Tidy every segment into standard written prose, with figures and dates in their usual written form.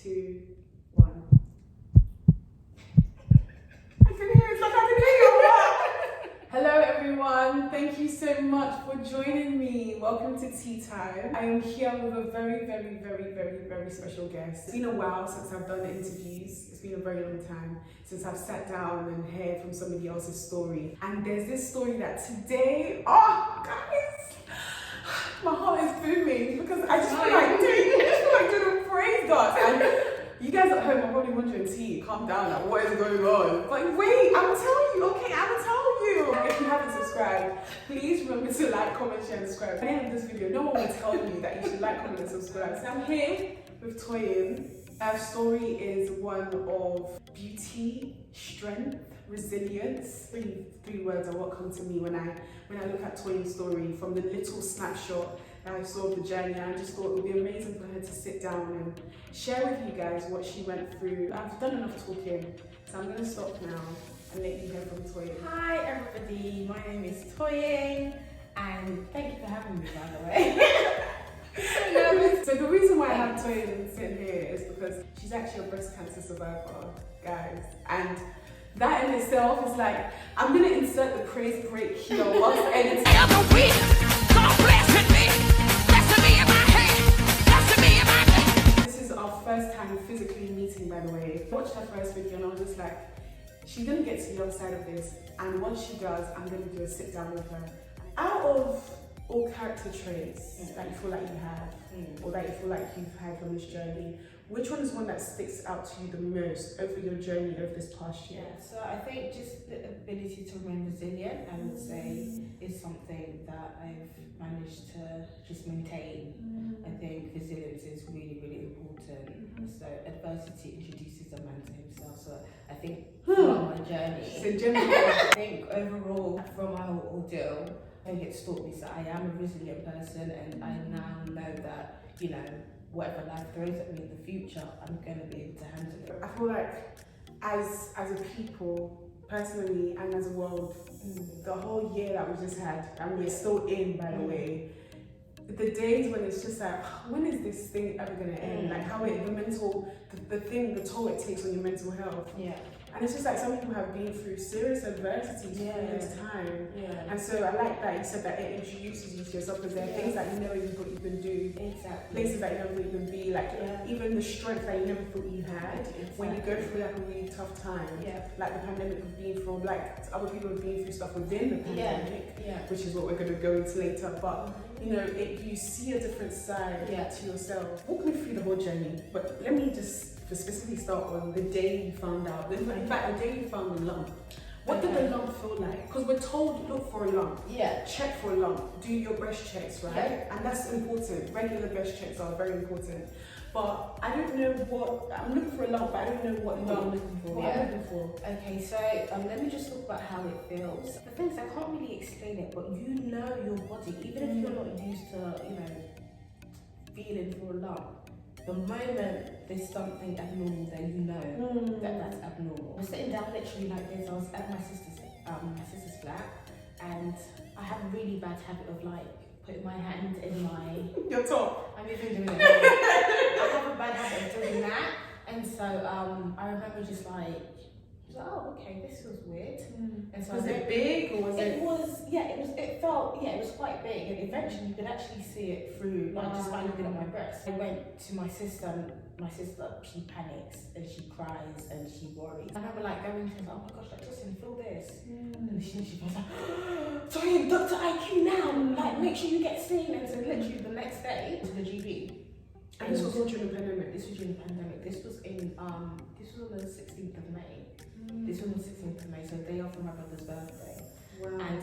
2, 1. I can hear it, like I can hear you. Hello everyone, thank you so much for joining me. Welcome to Tea Time. I am here with a very special guest. It's been a while since I've done interviews. It's been a very long time since I've sat down and heard from somebody else's story. And there's this story that today, oh guys, my heart is booming because I just feel like doing a praise dance. And you guys at home are probably wondering, T, calm down, like, what is going on? But wait, I'm telling you, okay, I'm telling you. If you haven't subscribed, please remember to like, comment, share, and subscribe. At the end of this video, no one will tell you that you should like, comment, and subscribe. So I'm here with Toyin. Our story is one of beauty, strength, resilience. Three words are what come to me when I look at Toyin's story. From the little snapshot that I saw of the journey, I just thought it would be amazing for her to sit down and share with you guys what she went through. I've done enough talking, so I'm going to stop now and let you hear from Toyin. Hi everybody, my name is Toyin, and thank you for having me, by the way. So the reason why I have Toyin sitting here is because she's actually a breast cancer survivor, guys, and that in itself is like, I'm going to insert the praise break here whilst editing. This is our first time physically meeting, by the way. I watched her first video and I was just like, she's going to get to the other side of this, and once she does, I'm going to do a sit down with her. Out of all character traits that you feel like you have, or that you feel like you've had on this journey, which one is one that sticks out to you the most over your journey over this past year? Yeah, so I think just the ability to remain resilient, I would say, is something that I've managed to just maintain. I think resilience is really important. So adversity introduces a man to himself. So I think throughout my journey, I think overall from my whole ordeal, I think it's taught me that I am a resilient person, and I now know that, you know, whatever life throws at me in the future, I'm going to be able to handle it. I feel like as a people, personally, and as a world, the whole year that we just had, and we're still in, by the way, the days when it's just like, when is this thing ever going to end? Like how the toll it takes on your mental health. Yeah. And it's just like some people have been through serious adversity through this time. Yeah. And so I like that you said that it introduces you to yourself, because there are things that you never even thought you could do. Exactly. Places that you never thought you could be. Like even the strength that you never thought you had when you go through like a really tough time. Yeah. Like the pandemic has been through, like other people have been through stuff within the pandemic, which is what we're going to go into later. But you know, you see a different side to yourself. Walk me through the whole journey, but let me just specifically start on the day you found out. In fact, the day you found the lump. What did the lump feel like? Because we're told, look for a lump. Yeah. Check for a lump. Do your breast checks, right? Yeah. And that's important. Regular breast checks are very important. But I don't know what, I'm looking for a lump, but I don't know what lump I'm looking for. What I'm looking for. Okay, so let me just talk about how it feels. The thing is, I can't really explain it, but you know your body, even if you're not used to, you know, feeling for a lump, the moment there's something abnormal there, you know that that's abnormal. I was sitting down literally like this. I was at my sister's flat, and I have a really bad habit of like putting my hand in my your top. I'm even doing it. I have a bad habit of doing that, and so I remember just like, oh, okay, this feels weird. And so was it big or was it? It was quite big, and eventually you could actually see it through, like just by looking at my breast. I went to my sister, she panics and she cries and she worries. I remember like going to her, oh my gosh, like listen, feel this. And she was like, sorry, Dr. IQ now, like make sure you get seen. And so literally the next day to the GP. And this was all during the pandemic? This was during the pandemic. This was on the 16th of May. This was on the 16th of May, so the day after my brother's birthday. Wow. And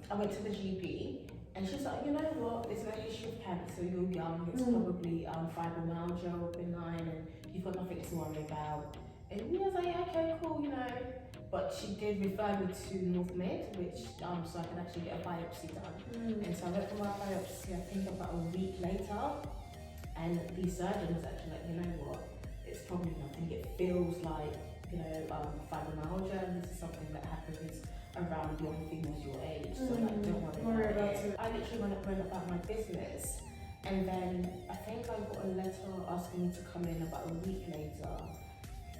I went to the GP, and she's like, you know what, there's no history of cancer, you're young, it's probably fibromyalgia or benign, and you've got nothing to worry about. And I was like, yeah, okay, cool, you know. But she did refer me to North Mid, which so I could actually get a biopsy done. And so I went for my biopsy, I think about a week later, and the surgeon was actually like, you know what, it's probably nothing, it feels like, you know, fibromyalgia, and this is something that happens around young females your age, so like, don't worry about it. I literally went about my business, And then I think I got a letter asking me to come in about a week later.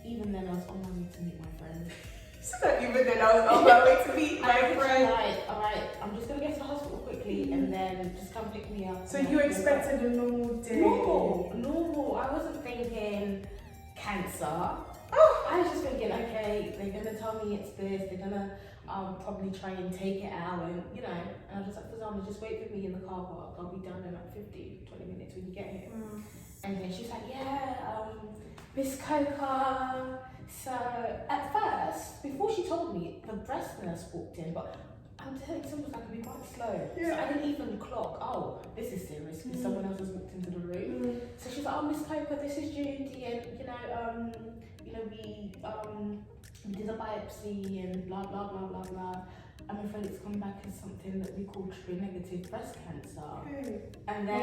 Even then, I was on my way to meet my friend. So that even then I was on my way to meet my friend. Alright, I'm just gonna get to the hospital quickly and then just come pick me up. So you expected a normal day? Normal. I wasn't thinking cancer. I was just thinking, okay, they're gonna tell me it's this, they're gonna probably try and take it out, and you know, and I was like, Fazana, just wait for me in the car park, I'll be down in like 20 minutes when you get here. And then she's like, yeah, Miss Coca. So at first, before she told me, the breast nurse walked in, but I'm telling you, sometimes I can be quite slow. Yeah. So I didn't even clock, oh, this is serious, because someone else has walked into the room. So she's like, oh, Miss Coca, this is Judy, and we did a biopsy and blah blah blah blah blah. I'm afraid it's come back as something that we call triple negative breast cancer. Okay. And then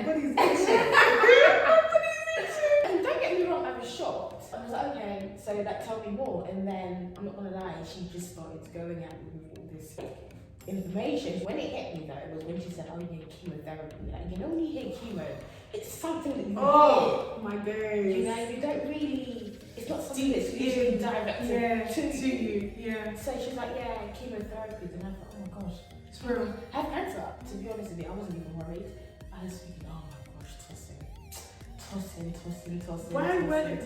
and don't get me wrong, I was shocked. I was like, okay, so like tell me more. And then I'm not gonna lie, she just started going at me with all this information. When it hit me though, it was when she said, oh, you need chemotherapy. Like, you know, when you hear chemo, it's something that you hear. Oh my days. You know, you don't really, it's not something that's usually directed to you. Yeah. So she's like, yeah, chemotherapy. And I thought, oh my gosh, It's real. I have cancer. To be honest with you, I wasn't even worried. I was thinking, oh my gosh, tossing. Why were you worried?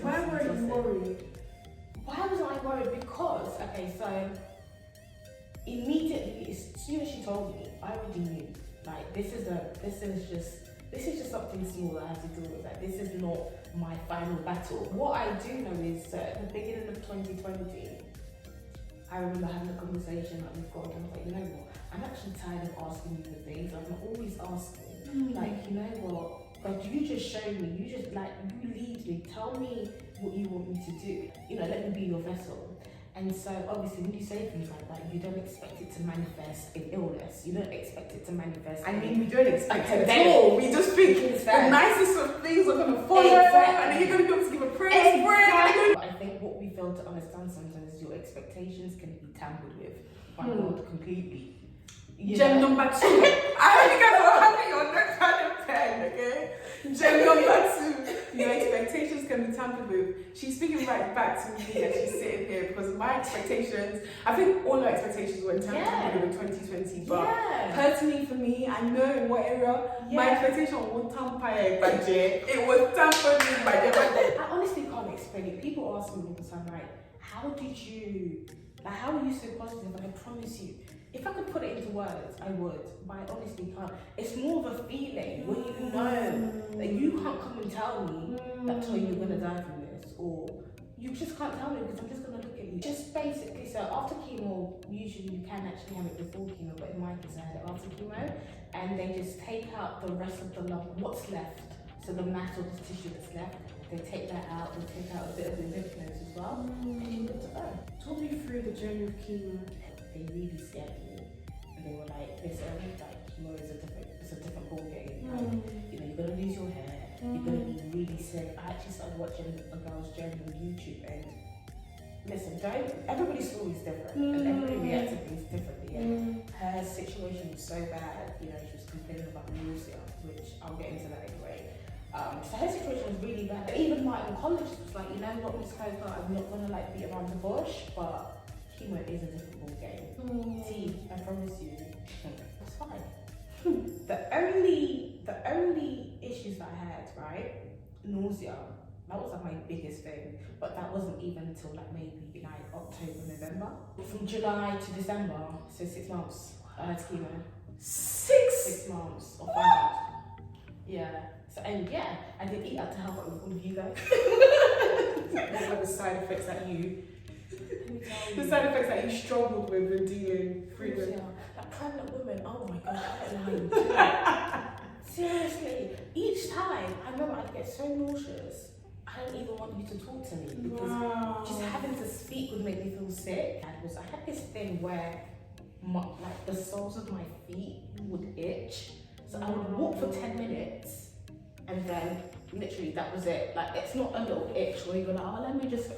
Why was I worried? Because, okay, so immediately, as soon as she told me, I already knew. Like, this is just something small that I have to deal with. Like, this is not my final battle. What I do know is that at the beginning of 2020, I remember having a conversation like with God, and I was like, you know what? I'm actually tired of asking you for things. I'm always asking. Like, you know what? God, you just show me. You just you lead me. Tell me what you want me to do. You know, let me be your vessel. And so, obviously, when you say things like that, you don't expect it to manifest in illness. You don't expect it to manifest. I mean, we don't expect it Okay, at all. We just think the nicest of things are going to follow, and then you're going to be able to give a praise break. But I think what we fail to understand sometimes is your expectations can be tampered with by God completely. Gem number 2. I hope you guys are having your next kind of pen, okay? Gem number 2. Your expectations can be tampered with. She's speaking right back to me as she's sitting here, because my expectations, I think all our expectations were tampered with in 2020, but personally for me, I know in what area my expectation was tampered by Jay. It was tampered with by Jay. I honestly can't explain it. People ask me all the time, like, how are you so positive? And I promise you, if I could put it into words, I would, but I honestly can't. It's more of a feeling when you know that you can't come and tell me that Toyin, you're gonna die from this, or you just can't tell me because I'm just gonna look at you. Just basically, so after chemo, usually you can actually have it before chemo, but in my case I had it after chemo, and they just take out the rest of the lump, what's left, so the mass or the tissue that's left, they take that out, they take out a bit of the lymph nodes as well, and you're good to go. Talk me through the journey of chemo. They really scared me, and they were like, listen, like, chemo is a different ball game. You know, you're gonna lose your hair, you're gonna be really sick. I actually started watching a girl's journey on YouTube, and listen, everybody's story is different, and everybody reacts to things differently. And her situation was so bad, you know, she was complaining about nausea, which I'll get into that anyway. So her situation was really bad. Even my oncologist was like, you know what, Miss Coca, I'm not gonna like beat around the bush, but chemo is a different ball game. See, I promise you, it's fine. The only issues that I had, right, nausea, that was like my biggest thing, but that wasn't even until like maybe like October, November. From July to December, so 6 months, I had chemo. 6 months of that. Yeah. So, and yeah, I did eat out to help out with all of you guys. What were the side effects that you struggled with in dealing freedom? Like pregnant women, oh my gosh, I don't know. Seriously, each time I remember I'd get so nauseous. I don't even want you to talk to me because just having to speak would make me feel sick. I had this thing where like the soles of my feet would itch, so I would walk for 10 minutes. And then, literally, that was it. Like, it's not a little itch where you're like, oh, let me just,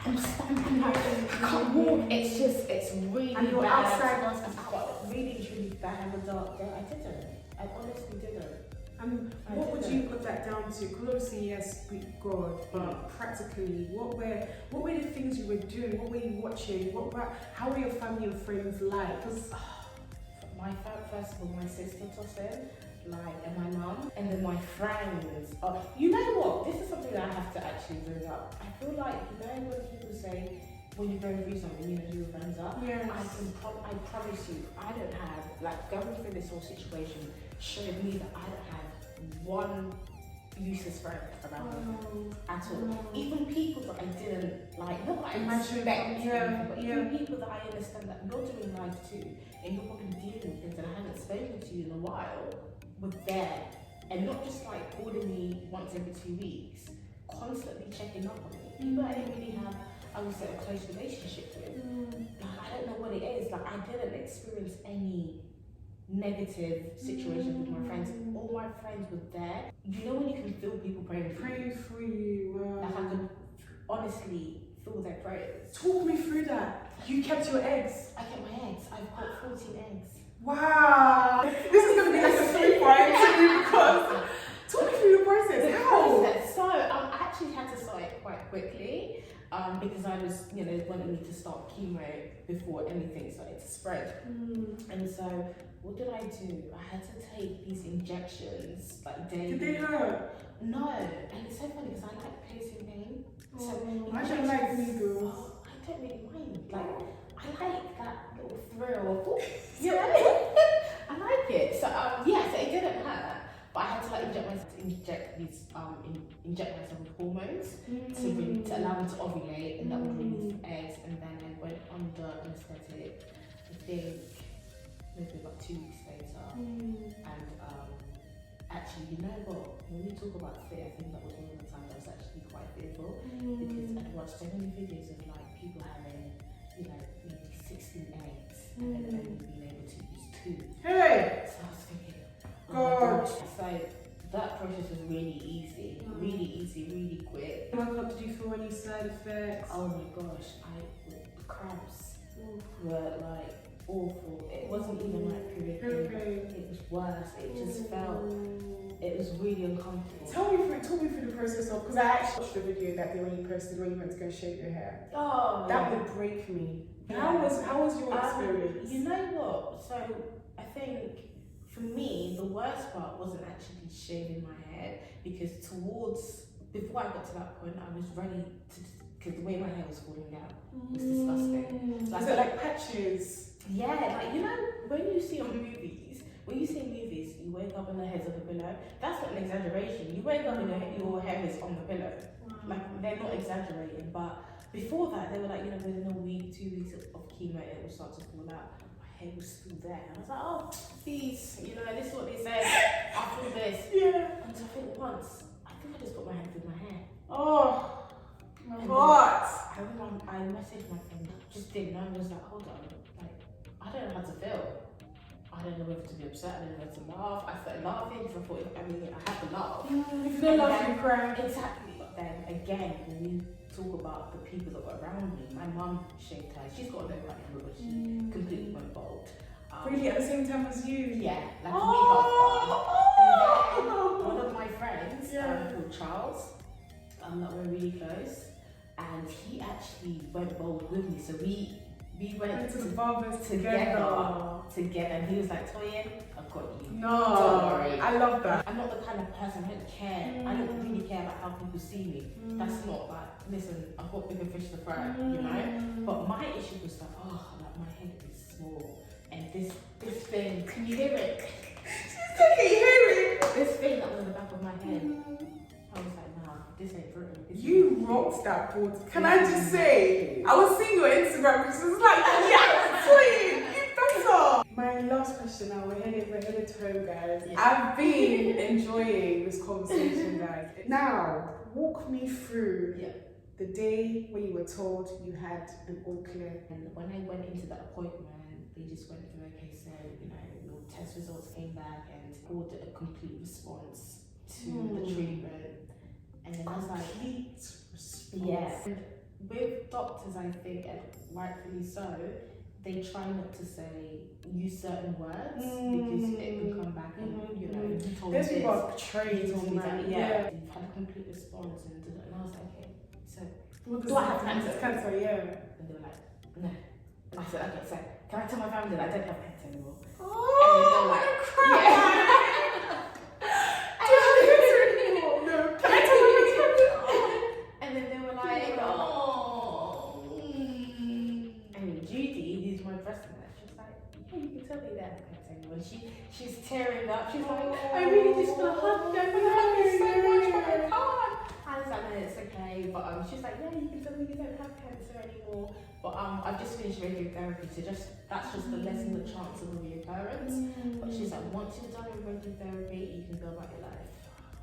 I'm stamping out, I can't walk. It's just, it's really and you're bad. outside once I've got really, really bad in the dark. Yeah, I didn't. I honestly didn't. And what would you put that down to? Because obviously, yes, God, but practically, what were the things you were doing? What were you watching? How were your family and friends like? Because first of all, my sister Toyin, and my mum, and then my friends. You know what? This is something that I have to actually bring up. I feel like, you know, when people say, when you're going through something, you know, your friends up. Yes. I promise you, I don't have, going through this whole situation showed me that I don't have one useless friend around me at all. Even people that I didn't like, not that I respect, but even people that I understand that you're doing life too, and you're probably dealing with things that I haven't spoken to you in a while, were there. And not just calling me once every 2 weeks, constantly checking up on me. People I didn't really have, I would say, a close relationship with. I don't know what it is. I didn't experience any negative situations with my friends. All my friends were there. You know when you can feel people praying for you. Wow. I could honestly feel their prayers. Talk me through that. You kept your eggs. I kept my eggs. I've got 14 eggs. Wow. This is gonna be like a 3-part interview because talk me through the process. How? So I actually had to start it quite quickly. Because I was, wanting me to start chemo before anything started to spread. And so, what did I do? I had to take these injections daily. Did they hurt? No, and it's so funny because I like piercing pain. I don't like needles. I don't really mind. I like that little thrill. I like it. So so it didn't hurt. But I had to inject myself with hormones to allow me to ovulate, and that would release eggs. And then I went under anesthetic, I think maybe about 2 weeks later. And actually, you know what? When we talk about fear, I think that was one of the times I was actually quite fearful because I'd watched so many videos of people having, maybe 16 eggs and then only being able to use 2. Hey! So I was thinking, God. So that process was really easy, really quick. Did you feel any side effects? Oh my gosh, the cramps were awful. It wasn't even period pain. It was worse. It just it was really uncomfortable. Talk me through the process of, because I actually watched the video that they only posted when you went to go shave your hair. Oh, that would break me. How was your experience? You know what? So I think for me, the worst part wasn't actually shaving my hair because before I got to that point, I was ready to, because the way my hair was falling down was disgusting. Is it like patches? Yeah, when you see movies, you wake up on the heads of a pillow. That's not an exaggeration. You wake up and your hair is on the pillow. They're not exaggerating, but before that, they were within a week, 2 weeks of chemo, it will start to fall out. My hair was still there. And I was like, oh, please, this is what they said. After this. Yeah. And so I think once, I just put my hand through my hair. Oh, my God. I messaged my friend, just didn't know. I was like, hold on, I don't know how to feel. I don't know whether to be upset, I don't know whether to laugh. I started laughing because I thought, I have to laugh. If you don't laugh, you cry. Exactly. But then again, when you talk about the people that were around me, my mum shaved her. She's got a low right now, but she completely went bald. Really, at the same time as you? Yeah, a week after. And then one of my friends, called Charles, that we're really close, and he actually went bald with me. So we went to the barbers together, and he was like, Toyin, I've got you. No, don't worry. I love that. I'm not the kind of person, I don't care. I don't really care about how people see me. That's not listen, I've got bigger fish to fry, But my issue was my head is small. And this thing, can you hear it? She's taking hearing. This thing that was on the back of my head. I was like, nah, this ain't true. You rocked that board. Can I just say, I was seeing your Instagram because it was like, yes, Toyin, you better. My last question now, we're headed home, guys. Yeah. I've been enjoying this conversation, guys. Now, walk me through the day when you were told you had an all clear. And when I went into that appointment, they just went through, okay, so, your test results came back and ordered a complete response to the treatment. And then I was like, complete response. Yeah. And with doctors, I think, and rightfully so, they try not to use certain words because it can come back and you know you told me There's this, people are betrayed, you told me that, man. yeah. You've had a complete response and I was like, okay, so Do I have cancer? Cancer, yeah. and they were like, no. And I said, okay, so can I tell my family that I don't have cancer anymore? Oh, And then they're like, yeah. Do you have cancer anymore? No. Can I tell you And then they were like, oh. And Judy, who's my breast nurse, she was like, yeah, you can tell me that I have cancer anymore. She's tearing up. She's like, I really just want to hug you. I love you so much, but I can't. I was like, no, it's okay. But she's like, yeah, you can tell me you don't have cancer anymore. But I've just finished radiotherapy, so that's just to lessen the chance of a reoccurrence. But she's like, once you're done with radiotherapy, you can go about your life.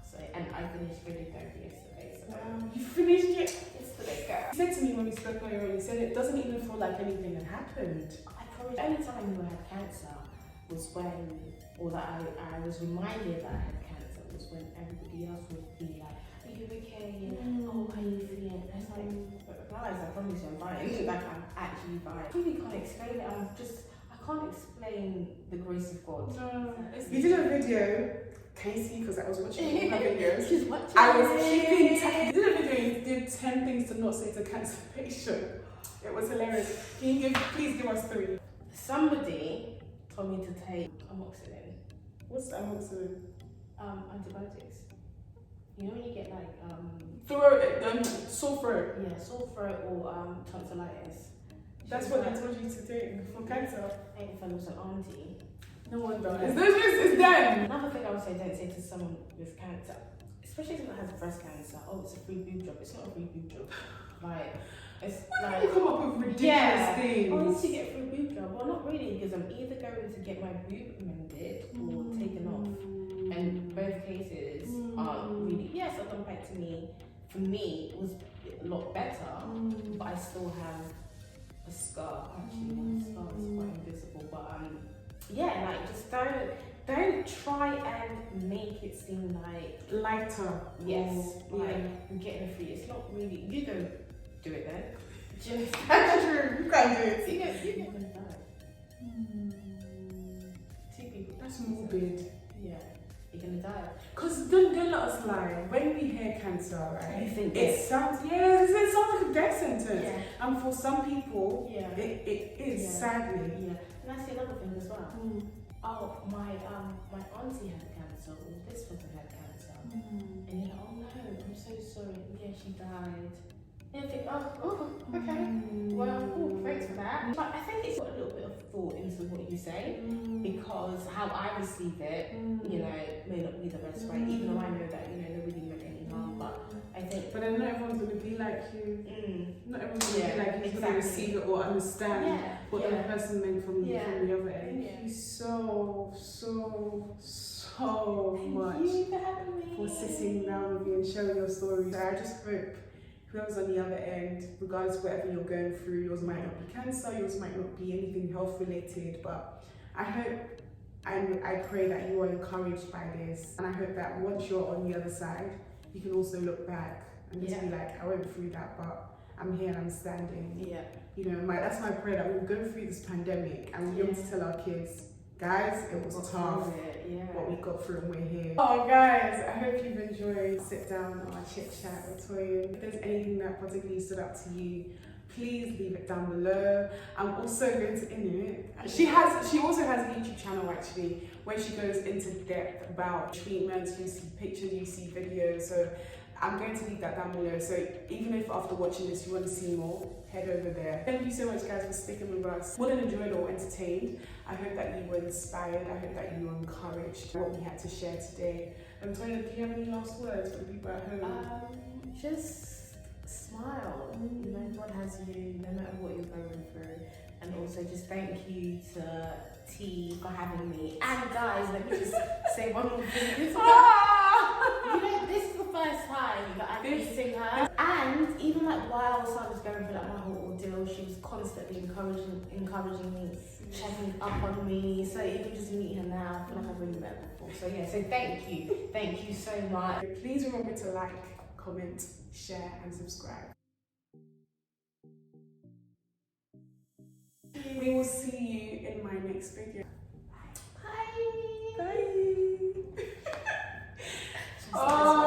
So, and I finished radiotherapy yesterday. So you finished it yesterday, girl. You said to me when we spoke earlier, you said it doesn't even feel like anything had happened. I probably the only time I knew I had cancer was when, or that I was reminded that I had cancer was when everybody else would be like, are you okay? Oh, how are you feeling? And it's like, guys, I promise you I'm fine. Like, I'm actually fine. I really can't explain it. I can't explain the grace of God. No. You did a video. Can you see? Because I was watching my videos. She's watching. I was keeping. You did a video. You did 10 things to not say to cancer patient. It was hilarious. Can you please give us 3? Somebody told me to take amoxicillin. What's amoxicillin? Antibiotics. You know when you get like throat, sore throat. Yeah, sore throat or tonsillitis. That's what they told you to do for cancer. Ain't fellows an auntie. No wonder. It's them. Another thing I would say, don't say to someone with cancer, especially someone that has breast cancer, oh, it's a free boob job. It's not a free boob job. Like, it's Why like, do you come up with ridiculous things? I need to get free boob job. Well, not really, because I'm either going to get my boob amended or taken off. And both cases are really, yes, a lot back to me. For me, it was a lot better, but I still have a scar. Actually, my scar is quite invisible, but yeah, like just don't try and make it seem like lighter. Yes, like yeah. you're getting a free. It's not really. You don't do it then. That's true. You can't do it. You're gonna die. 2 people. That's morbid. Yeah. You're gonna die. Because don't let us lie. When we hear cancer, right? You think it sounds it sounds like a death sentence. Yeah. And for some people, yeah, it is sadly. Yeah. And that's the other thing as well. Oh, my auntie had cancer, or this person had cancer. And you're like, oh no, I'm so sorry. Yeah, she died. And you think, oh, okay. Well, thanks for that. But I think it's got a little bit of thought into what you say, because how I receive it, you know, may not be the best way, even though I know that, you know, nobody meant any harm, but I think... But then not everyone's going to be like you. Not everyone's going to be like you, exactly. to receive it or understand what the person meant from the other end. Thank you so much for sitting down with you and sharing your story. I just hope whoever's on the other end, regardless of whatever you're going through, yours might not be cancer, yours might not be anything health related, but I hope and I pray that you are encouraged by this, and I hope that once you're on the other side, you can also look back and just be like, I went through that, but I'm here and I'm standing. Yeah. You know, that's my prayer, that we'll go through this pandemic and we'll be able to tell our kids, guys, it was tough, but we got through and we're here. Oh guys, I hope you've enjoyed sit down on our chit chat with Toyin. If there's anything that particularly stood up to you, please leave it down below. I'm also going to she also has a YouTube channel actually where she goes into depth about treatments. You see pictures, you see videos, so I'm going to leave that down below. So even if after watching this you want to see more, head over there. Thank you so much guys for sticking with us. Well enjoyed or entertained. I hope that you were inspired. I hope that you were encouraged by what we had to share today. Toyin, do you have any last words for the people at home? Just smile. You know, God has you no matter what you're going through. And also just thank you to T for having me. And guys, let me just say one more thing. You know, this is the first time that I'm meeting her. And even like while I was going through like my whole ordeal, she was constantly encouraging me, checking up on me. So even just meet her now, I feel like I've really met her before. So yeah, so thank you so much. Please remember to like, comment, share and subscribe. We will see you in my next video. Bye. Bye. Bye.